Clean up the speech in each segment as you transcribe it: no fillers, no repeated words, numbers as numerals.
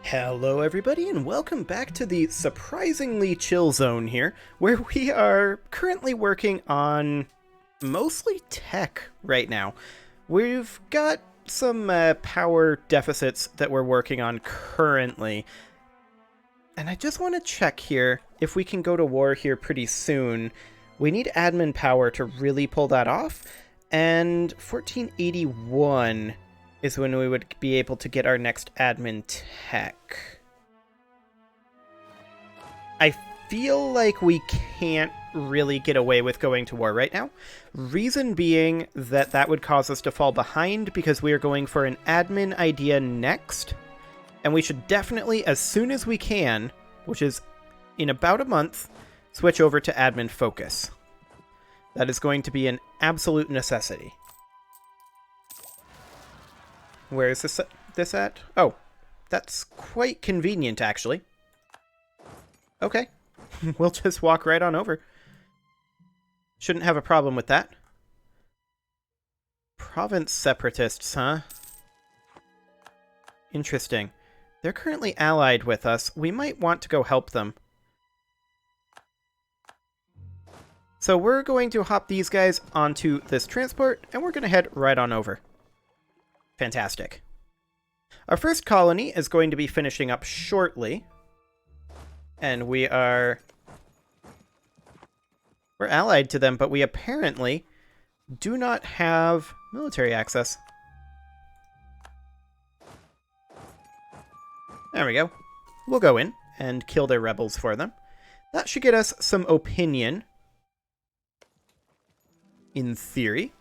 Hello everybody and welcome back to the surprisingly chill zone here, where we are currently working on mostly tech right now. We've got some power deficits that we're working on currently, and I just want to check here if we can go to war here pretty soon. We need admin power to really pull that off, and 1481 is when we would be able to get our next admin tech. I feel like we can't really get away with going to war right now. Reason being that that would cause us to fall behind because we are going for an admin idea next. And we should definitely, as soon as we can, which is in about a month, switch over to admin focus. That is going to be an absolute necessity. Where is this at? Oh, that's quite convenient, actually. Okay, we'll just walk right on over. Shouldn't have a problem with that. Province separatists, huh? Interesting. They're currently allied with us. We might want to go help them. So we're going to hop these guys onto this transport, and we're going to head right on over. Fantastic. Our first colony is going to be finishing up shortly. And we're allied to them, but we apparently do not have military access. There we go. We'll go in and kill their rebels for them. That should get us some opinion. In theory.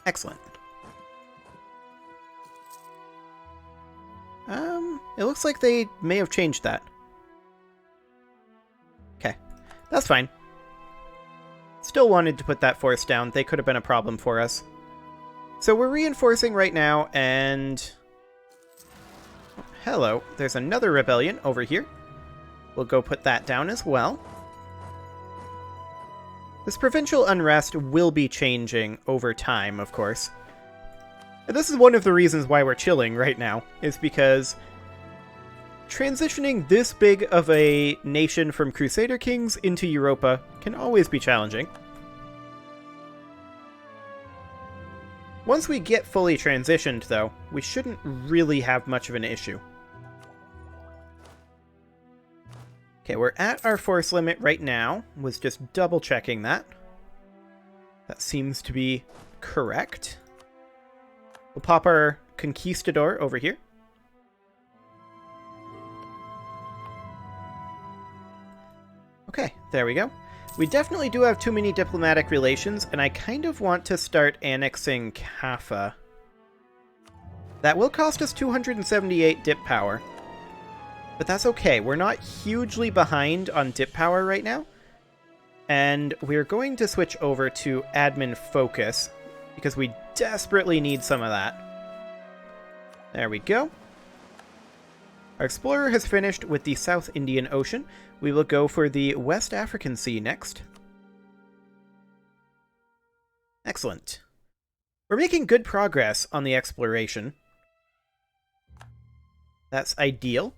Excellent. It looks like they may have changed that. Okay, that's fine. Still wanted to put that force down. They could have been a problem for us. So we're reinforcing right now, and... Hello, there's another rebellion over here. We'll go put that down as well. This provincial unrest will be changing over time, of course. And this is one of the reasons why we're chilling right now, is because transitioning this big of a nation from Crusader kings into Europa can always be challenging. Once we get fully transitioned, though, we shouldn't really have much of an issue. Okay, we're at our force limit right now. Was just double checking that. That seems to be correct. We'll pop our Conquistador over here. Okay, there we go. We definitely do have too many diplomatic relations, and I kind of want to start annexing Kaffa. That will cost us 278 dip power. But that's okay. We're not hugely behind on dip power right now. And we're going to switch over to admin focus, because we desperately need some of that. There we go. Our explorer has finished with the South Indian Ocean. We will go for the West African Sea next. Excellent. We're making good progress on the exploration. That's ideal.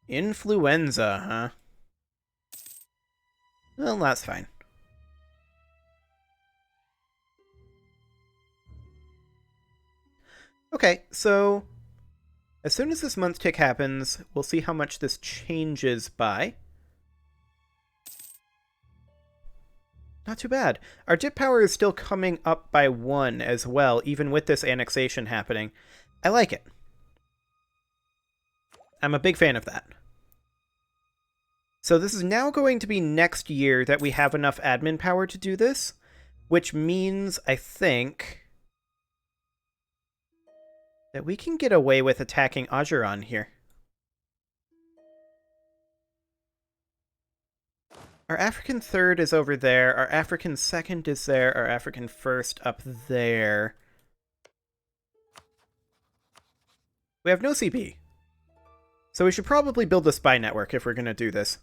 Influenza, huh? Well, that's fine. Okay, so as soon as this month tick happens, we'll see how much this changes by. Not too bad. Our dip power is still coming up by 1 as well, even with this annexation happening. I like it. I'm a big fan of that. So this is now going to be next year that we have enough admin power to do this, which means, I think, that we can get away with attacking Ajuran here. Our African third is over there, our African second is there, our African first up there. We have no CP. So we should probably build a spy network if we're going to do this.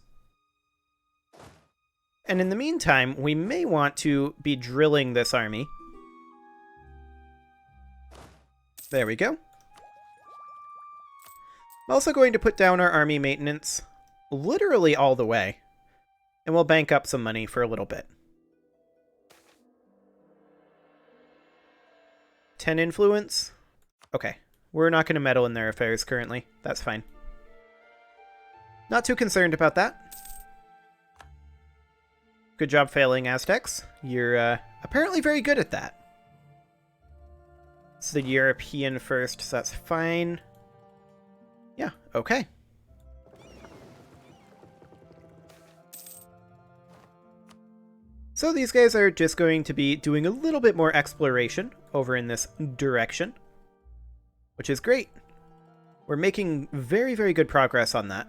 And in the meantime, we may want to be drilling this army There we go. I'm also going to put down our army maintenance literally all the way. And we'll bank up some money for a little bit. 10 influence? Okay. We're not going to meddle in their affairs currently. That's fine. Not too concerned about that. Good job failing, Aztecs. You're apparently very good at that. It's the European first, so that's fine. Yeah, okay. So these guys are just going to be doing a little bit more exploration over in this direction, which is great. We're making very, very good progress on that.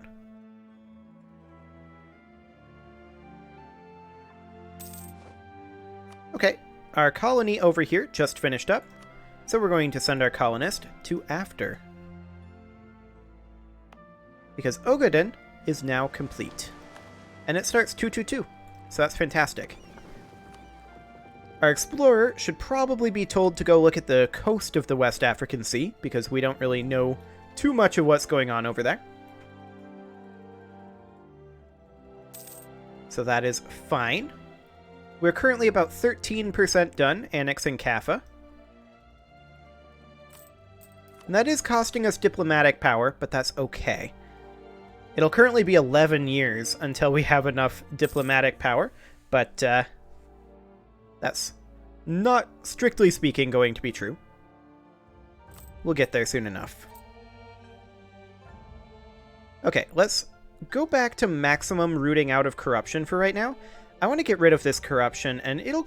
Okay, our colony over here just finished up, so we're going to send our colonist to After. Because Ogaden is now complete. And it starts 222, so that's fantastic. Our explorer should probably be told to go look at the coast of the West African Sea, because we don't really know too much of what's going on over there. So that is fine. We're currently about 13% done annexing Kaffa. And that is costing us diplomatic power, but that's okay. It'll currently be 11 years until we have enough diplomatic power, but that's not, strictly speaking, going to be true. We'll get there soon enough. Okay, let's go back to maximum rooting out of corruption for right now. I want to get rid of this corruption, and it'll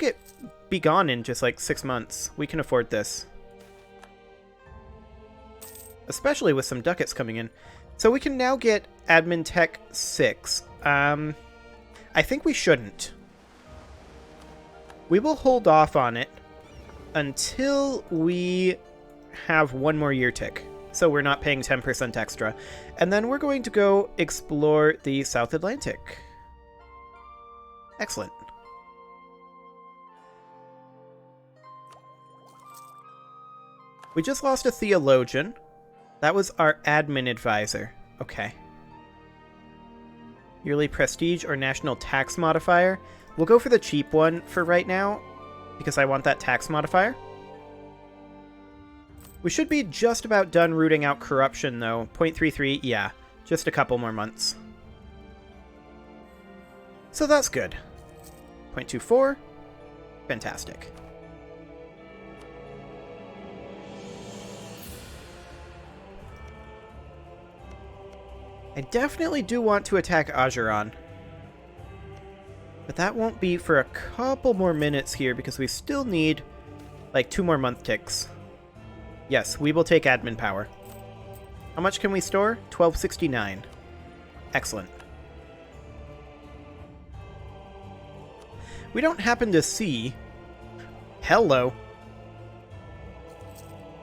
be gone in just like 6 months. We can afford this. Especially with some ducats coming in. So we can now get Admin Tech 6. I think we shouldn't. We will hold off on it until we have one more year tick. So we're not paying 10% extra. And then we're going to go explore the South Atlantic. Excellent. We just lost a theologian. That was our admin advisor. Okay. Yearly prestige or national tax modifier. We'll go for the cheap one for right now, because I want that tax modifier. We should be just about done rooting out corruption, though. 0.33, yeah. Just a couple more months. So that's good. 0.24. Fantastic. I definitely do want to attack Ajuran. But that won't be for a couple more minutes here, because we still need like 2 more month ticks. Yes, we will take admin power. How much can we store? 1269. Excellent. We don't happen to see... Hello.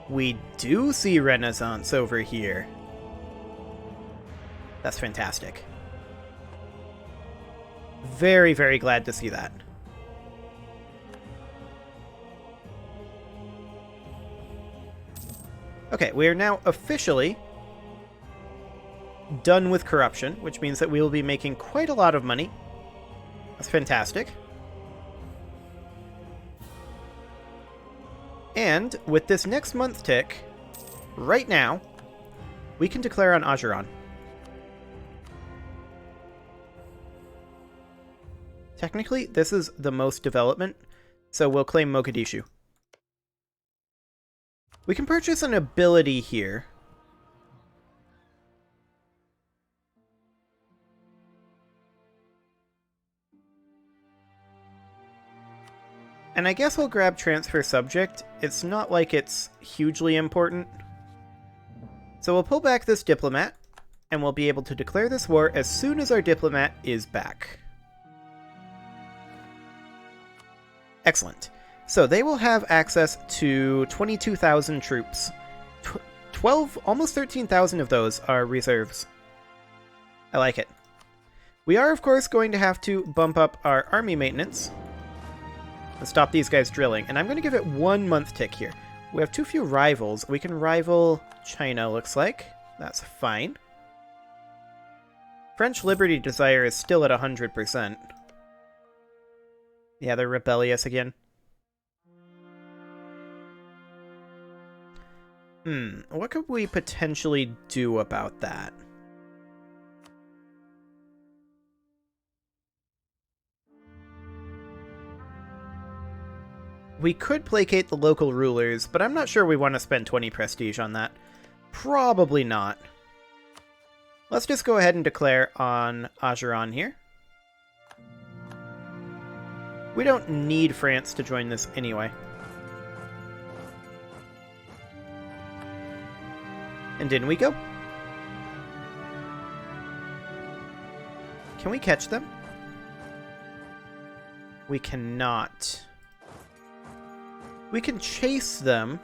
We do see Renaissance over here. That's fantastic. Very, very glad to see that. Okay, we are now officially done with corruption, which means that we will be making quite a lot of money. That's fantastic. And with this next month tick, right now, we can declare on Ajuran. Technically, this is the most development, so we'll claim Mogadishu. We can purchase an ability here. And I guess we'll grab transfer subject. It's not like it's hugely important. So we'll pull back this diplomat, and we'll be able to declare this war as soon as our diplomat is back. Excellent. So they will have access to 22,000 troops. 12, almost 13,000 of those are reserves. I like it. We are, of course, going to have to bump up our army maintenance and stop these guys drilling. And I'm going to give it 1 month tick here. We have too few rivals. We can rival China, looks like. That's fine. French Liberty Desire is still at 100%. Yeah, they're rebellious again. What could we potentially do about that? We could placate the local rulers, but I'm not sure we want to spend 20 prestige on that. Probably not. Let's just go ahead and declare on Ageron here. We don't need France to join this anyway. And in we go. Can we catch them? We cannot. We can chase them.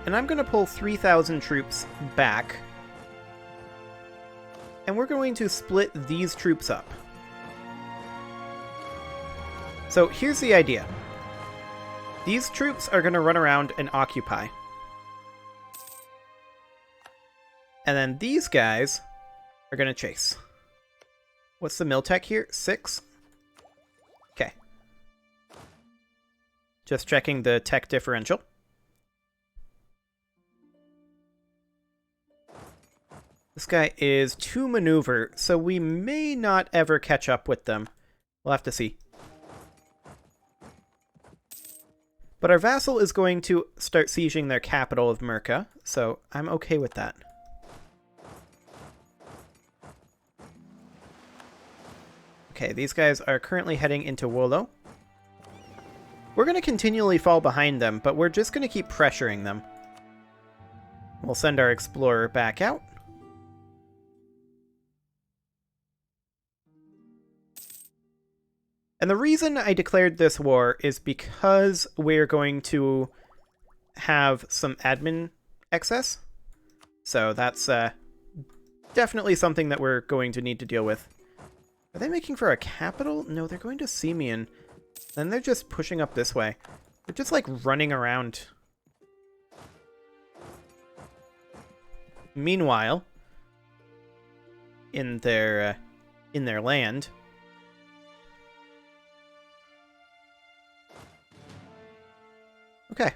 And I'm going to pull 3,000 troops back. And we're going to split these troops up. So here's the idea. These troops are going to run around and occupy. And then these guys are going to chase. What's the mil tech here? 6? Okay. Just checking the tech differential. This guy is 2 maneuver, so we may not ever catch up with them. We'll have to see. But our vassal is going to start sieging their capital of Merca, so I'm okay with that. Okay, these guys are currently heading into Wolo. We're going to continually fall behind them, but we're just going to keep pressuring them. We'll send our explorer back out. And the reason I declared this war is because we're going to have some admin excess. So that's definitely something that we're going to need to deal with. Are they making for a capital? No, they're going to Simeon. Then they're just pushing up this way. They're just like running around. Meanwhile, in their land, okay.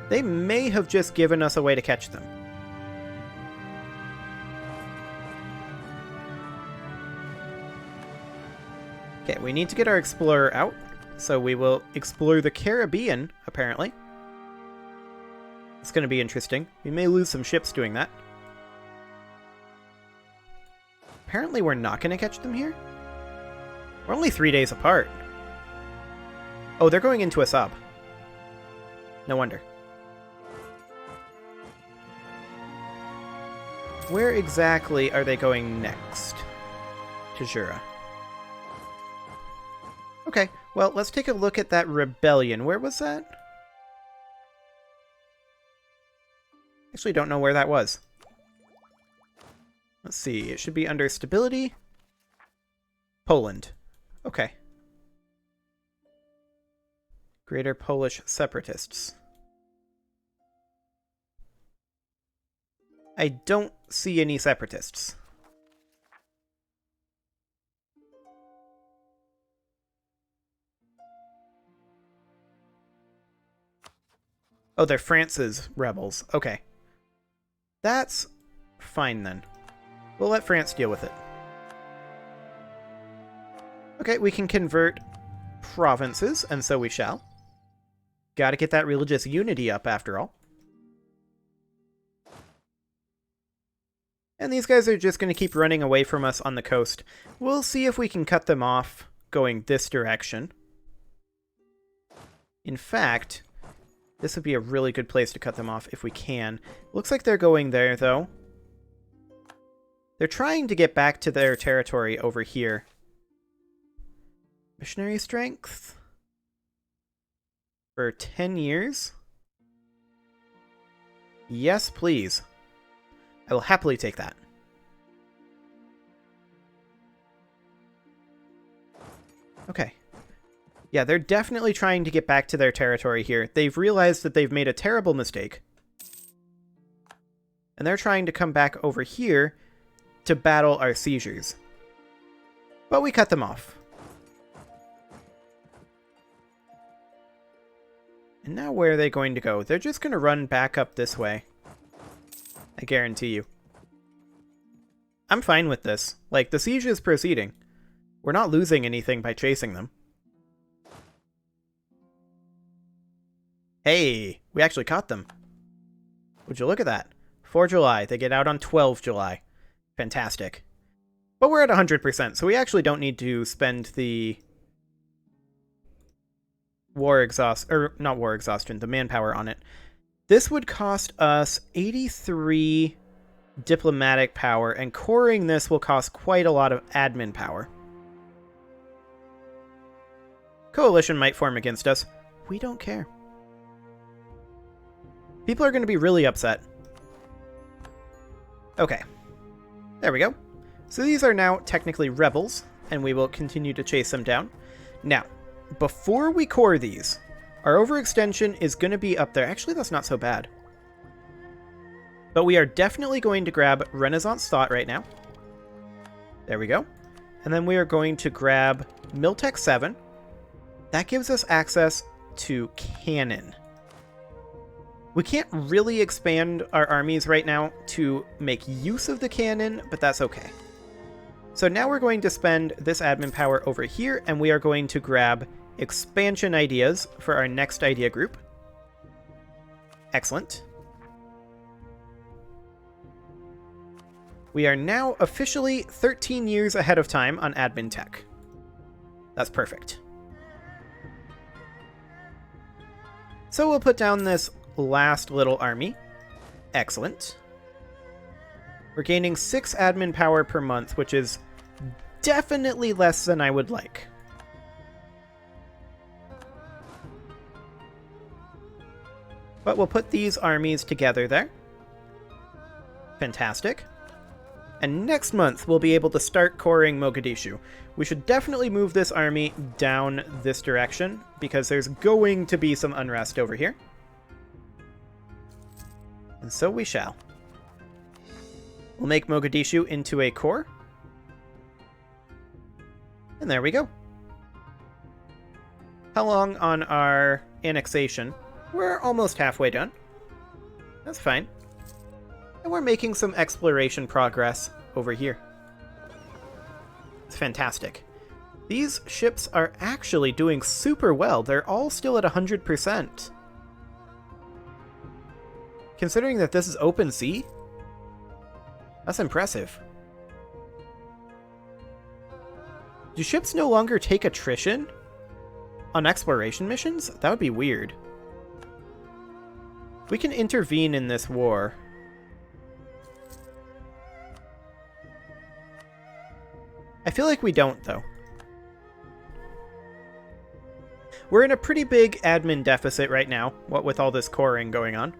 They may have just given us a way to catch them. Okay, we need to get our explorer out, so we will explore the Caribbean, apparently. It's going to be interesting. We may lose some ships doing that. Apparently we're not going to catch them here. We're only 3 days apart. Oh, they're going into a sub. No wonder. Where exactly are they going next? To Jura. Okay, well, let's take a look at that rebellion. Where was that? Actually, don't know where that was. Let's see. It should be under stability. Poland. Okay. Greater Polish Separatists. I don't see any separatists. Oh, they're France's rebels. Okay. That's fine then. We'll let France deal with it. Okay, we can convert provinces, and so we shall. Gotta get that religious unity up after all. And these guys are just going to keep running away from us on the coast. We'll see if we can cut them off going this direction. In fact, this would be a really good place to cut them off if we can. Looks like they're going there, though. They're trying to get back to their territory over here. Missionary strength? For 10 years? Yes, please. I will happily take that. Okay. Yeah, they're definitely trying to get back to their territory here. They've realized that they've made a terrible mistake. And they're trying to come back over here to battle our seizures. But we cut them off. And now where are they going to go? They're just going to run back up this way. I guarantee you. I'm fine with this. Like, the siege is proceeding. We're not losing anything by chasing them. Hey, we actually caught them. Would you look at that? 4 July. They get out on 12 July. Fantastic. But we're at 100%, so we actually don't need to spend the the manpower on it. This would cost us 83 diplomatic power, and coring this will cost quite a lot of admin power. Coalition might form against us. We don't care. People are going to be really upset. Okay. There we go. So these are now technically rebels, and we will continue to chase them down. Now, before we core these, our overextension is going to be up there. Actually, that's not so bad. But we are definitely going to grab Renaissance Thought right now. There we go. And then we are going to grab Miltech 7. That gives us access to cannon. We can't really expand our armies right now to make use of the cannon, but that's okay. So now we're going to spend this admin power over here, and we are going to grab expansion ideas for our next idea group. Excellent. We are now officially 13 years ahead of time on admin tech. That's perfect. So we'll put down this last little army. Excellent. We're gaining 6 admin power per month, which is definitely less than I would like. But we'll put these armies together there. Fantastic. And next month, we'll be able to start coring Mogadishu. We should definitely move this army down this direction, because there's going to be some unrest over here. And so we shall. We'll make Mogadishu into a core. And there we go. How long on our annexation? We're almost halfway done. That's fine. And we're making some exploration progress over here. It's fantastic. These ships are actually doing super well. They're all still at 100%. Considering that this is open sea, that's impressive. Do ships no longer take attrition on exploration missions? That would be weird. We can intervene in this war. I feel like we don't, though. We're in a pretty big admin deficit right now, what with all this coring going on.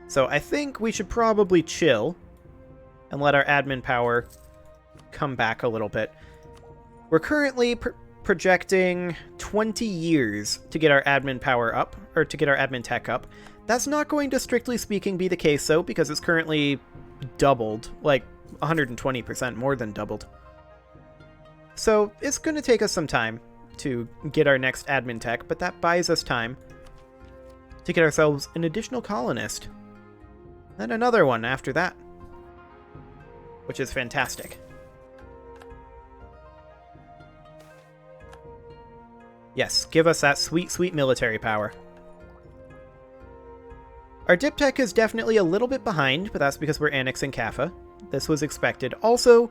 So I think we should probably chill and let our admin power come back a little bit. We're currently projecting 20 years to get our admin power up, or to get our admin tech up. That's not going to, strictly speaking, be the case, though, because it's currently doubled, like 120%, more than doubled. So it's going to take us some time to get our next admin tech, but that buys us time to get ourselves an additional colonist. And another one after that, which is fantastic. Yes, give us that sweet, sweet military power. Our dip tech is definitely a little bit behind, but that's because we're annexing Kaffa. This was expected. Also,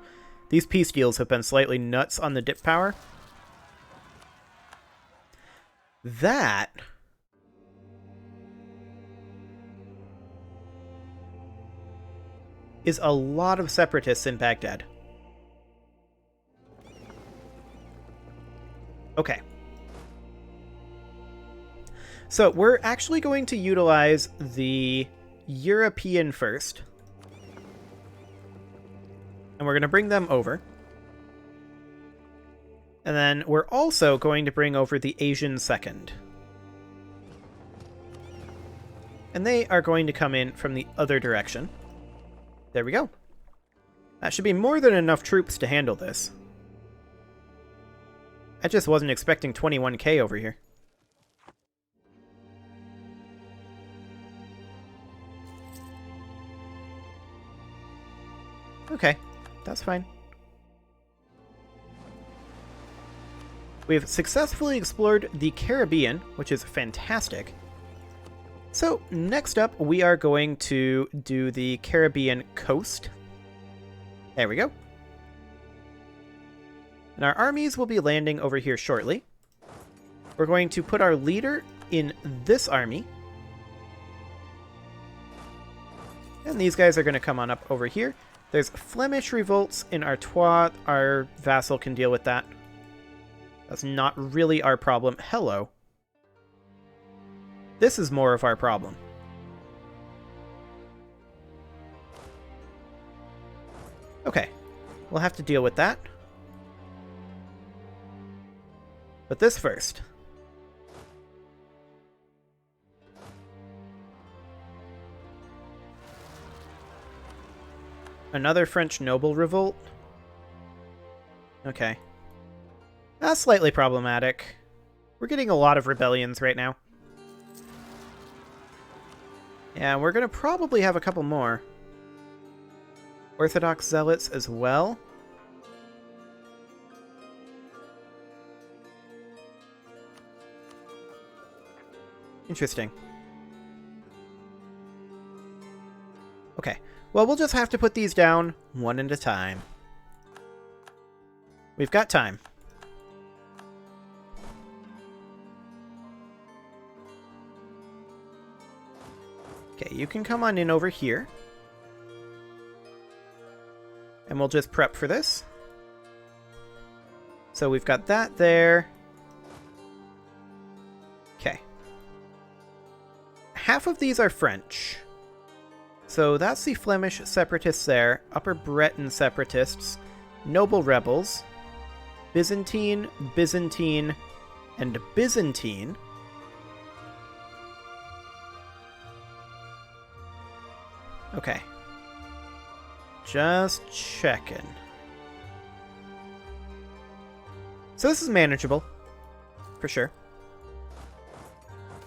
these peace deals have been slightly nuts on the dip power. That is a lot of separatists in Baghdad. Okay. So we're actually going to utilize the European first. And we're going to bring them over. And then we're also going to bring over the Asian Second. And they are going to come in from the other direction. There we go. That should be more than enough troops to handle this. I just wasn't expecting 21k over here. Okay, that's fine. We've successfully explored the Caribbean, which is fantastic. So, next up, we are going to do the Caribbean coast. There we go. And our armies will be landing over here shortly. We're going to put our leader in this army. And these guys are going to come on up over here. There's Flemish revolts in Artois. Our vassal can deal with that. That's not really our problem. Hello. This is more of our problem. Okay. We'll have to deal with that. But this first. Another French noble revolt? Okay. That's slightly problematic. We're getting a lot of rebellions right now. Yeah, we're going to probably have a couple more. Orthodox zealots as well. Interesting. Okay. Well, we'll just have to put these down one at a time. We've got time. Okay, you can come on in over here. And we'll just prep for this. So we've got that there. Okay. Half of these are French. So that's the Flemish separatists there. Upper Breton separatists. Noble rebels. Byzantine, Byzantine, and Byzantine. Okay. Just checking. So this is manageable. For sure.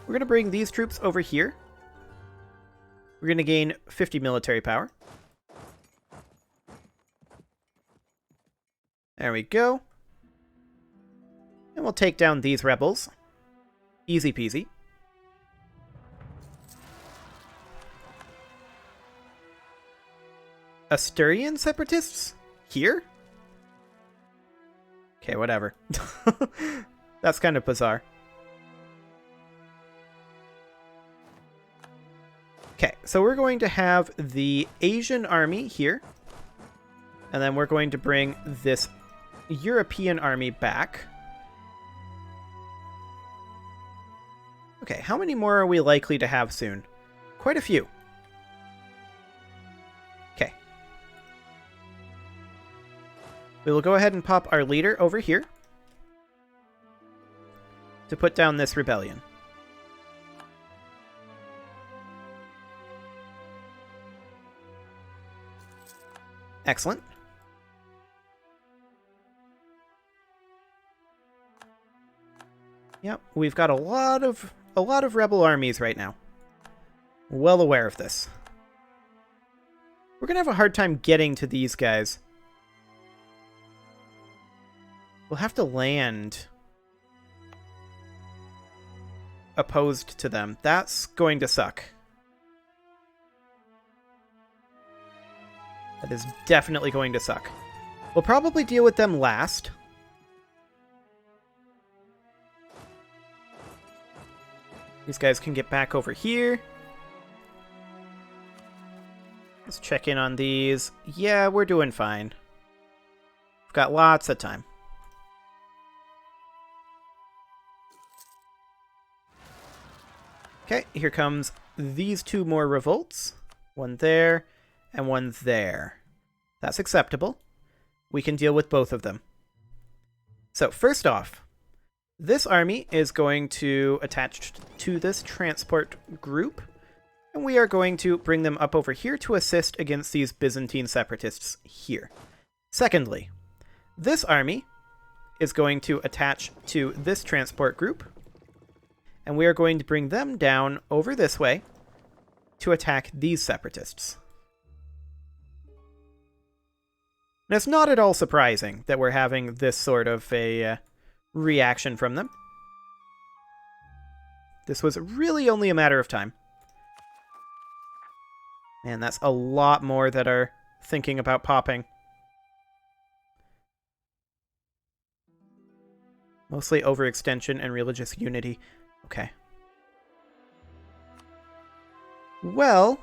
We're going to bring these troops over here. We're going to gain 50 military power. There we go. And we'll take down these rebels. Easy peasy. Asturian separatists? Here? Okay, whatever. That's kind of bizarre. Okay, so we're going to have the Asian army here. And then we're going to bring this European army back. Okay, how many more are we likely to have soon? Quite a few. Okay. We will go ahead and pop our leader over here to put down this rebellion. Excellent. Yep, we've got a lot of rebel armies right now. Well aware of this. We're gonna have a hard time getting to these guys. We'll have to land opposed to them. That's going to suck. That is definitely going to suck. We'll probably deal with them last. These guys can get back over here. Let's check in on these. Yeah, we're doing fine. We've got lots of time. Okay, here comes these two more revolts. One there, and one there. That's acceptable. We can deal with both of them. So, first off, this army is going to attach to this transport group, and we are going to bring them up over here to assist against these Byzantine separatists here. Secondly, this army is going to attach to this transport group, and we are going to bring them down over this way to attack these separatists. And it's not at all surprising that we're having this sort of a reaction from them. This was really only a matter of time. Man, that's a lot more that are thinking about popping. Mostly overextension and religious unity. Okay. Well,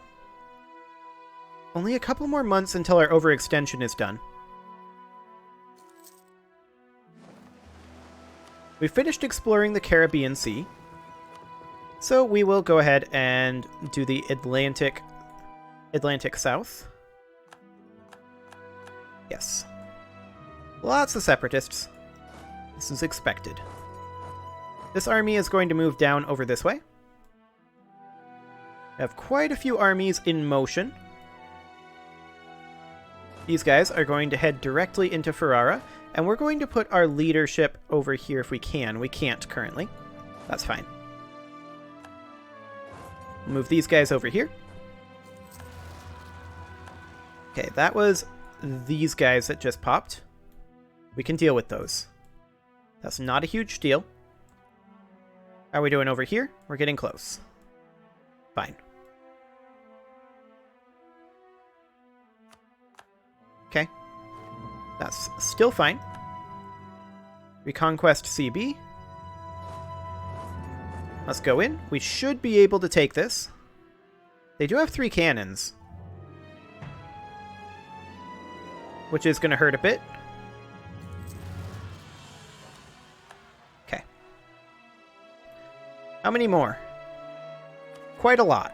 only a couple more months until our overextension is done. We finished exploring the Caribbean Sea, so we will go ahead and do the Atlantic South. Yes. Lots of separatists. This is expected. This army is going to move down over this way. We have quite a few armies in motion. These guys are going to head directly into Ferrara, and we're going to put our leadership over here if we can. We can't currently. That's fine. Move these guys over here. Okay, that was these guys that just popped. We can deal with those. That's not a huge deal. How are we doing over here? We're getting close. Fine. Okay. That's still fine. Reconquest CB. Let's go in. We should be able to take this. They do have 3 cannons, which is going to hurt a bit. Okay. How many more? Quite a lot.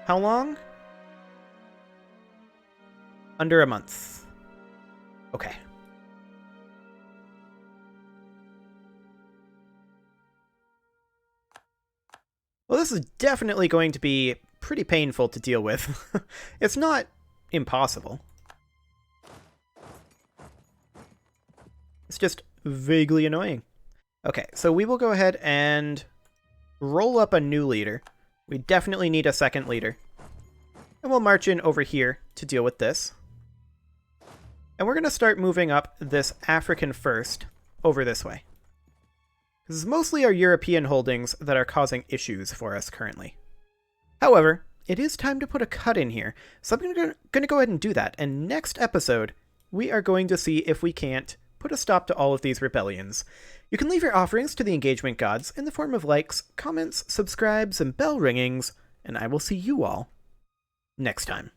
How long? Under a month. Okay. Well, this is definitely going to be pretty painful to deal with. It's not impossible. It's just vaguely annoying. Okay, so we will go ahead and roll up a new leader. We definitely need a second leader. And we'll march in over here to deal with this. And we're going to start moving up this African first over this way. This is mostly our European holdings that are causing issues for us currently. However, it is time to put a cut in here, so I'm going to go ahead and do that. And next episode, we are going to see if we can't put a stop to all of these rebellions. You can leave your offerings to the engagement gods in the form of likes, comments, subscribes, and bell ringings, and I will see you all next time.